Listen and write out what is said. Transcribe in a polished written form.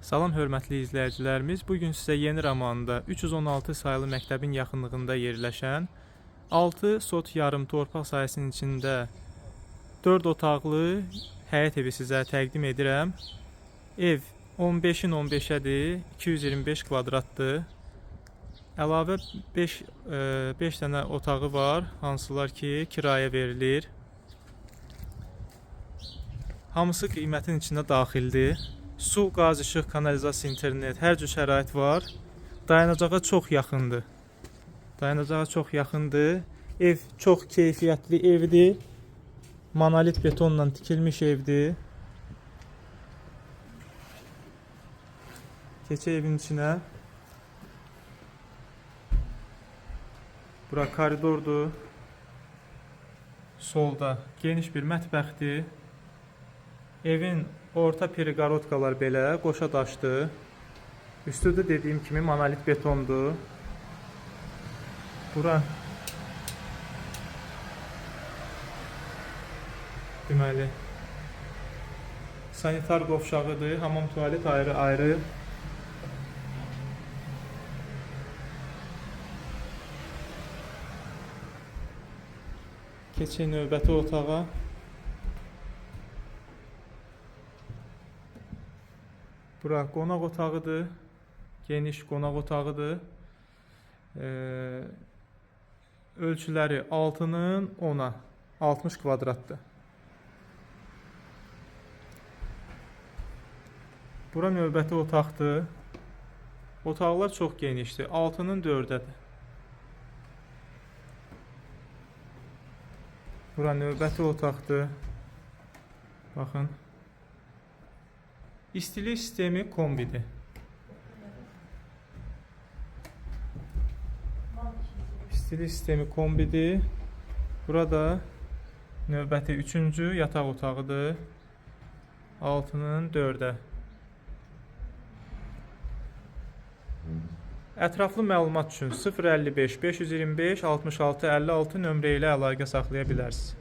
Salam hörmətli izləyicilərimiz, bugün sizə yeni romanda 316 sayılı məktəbin yaxınlığında yerləşən 6 sot yarım torpaq sahəsinin içində 4 otaqlı həyət evi sizə təqdim edirəm. Ev 15-in 15-ədir, 225 kvadratdır. Əlavə 5 dənə otağı var, hansılar ki kirayə verilir. Hamısı qiymətin içində daxildir. Su, qaz, işıq, kanalizasiya, internet, hər cür şərait var. Dayanacağa çox yaxındır. Ev çox keyfiyyətli evdir. Monolit betonla tikilmiş evdir. Keçək evin içinə. Bura koridordur. Solda geniş bir mətbəxdir. Evin orta periqorodkalar belə qoşa daşdır. Üstü də dediyim kimi monolit betondur. Bura deməli sanitar qovşağıdır. Hamam, tualet ayrı-ayrı. Keçək növbəti otağa. Bura qonaq otağıdır. Geniş qonaq otağıdır. Ölçüləri 6-nın 10-a 60 kvadratdır. Bura növbəti otaqdır. Otaqlar çox genişdir. 6-nın 4-ədir. Bura növbəti otaqdır. Baxın. İstilik sistemi kombidir. Burada növbəti 3-cü yataq otağıdır. 6-nın 4-ə. Ətraflı məlumat üçün 055 525 66 56 nömrə ilə əlaqə saxlaya bilərsiniz.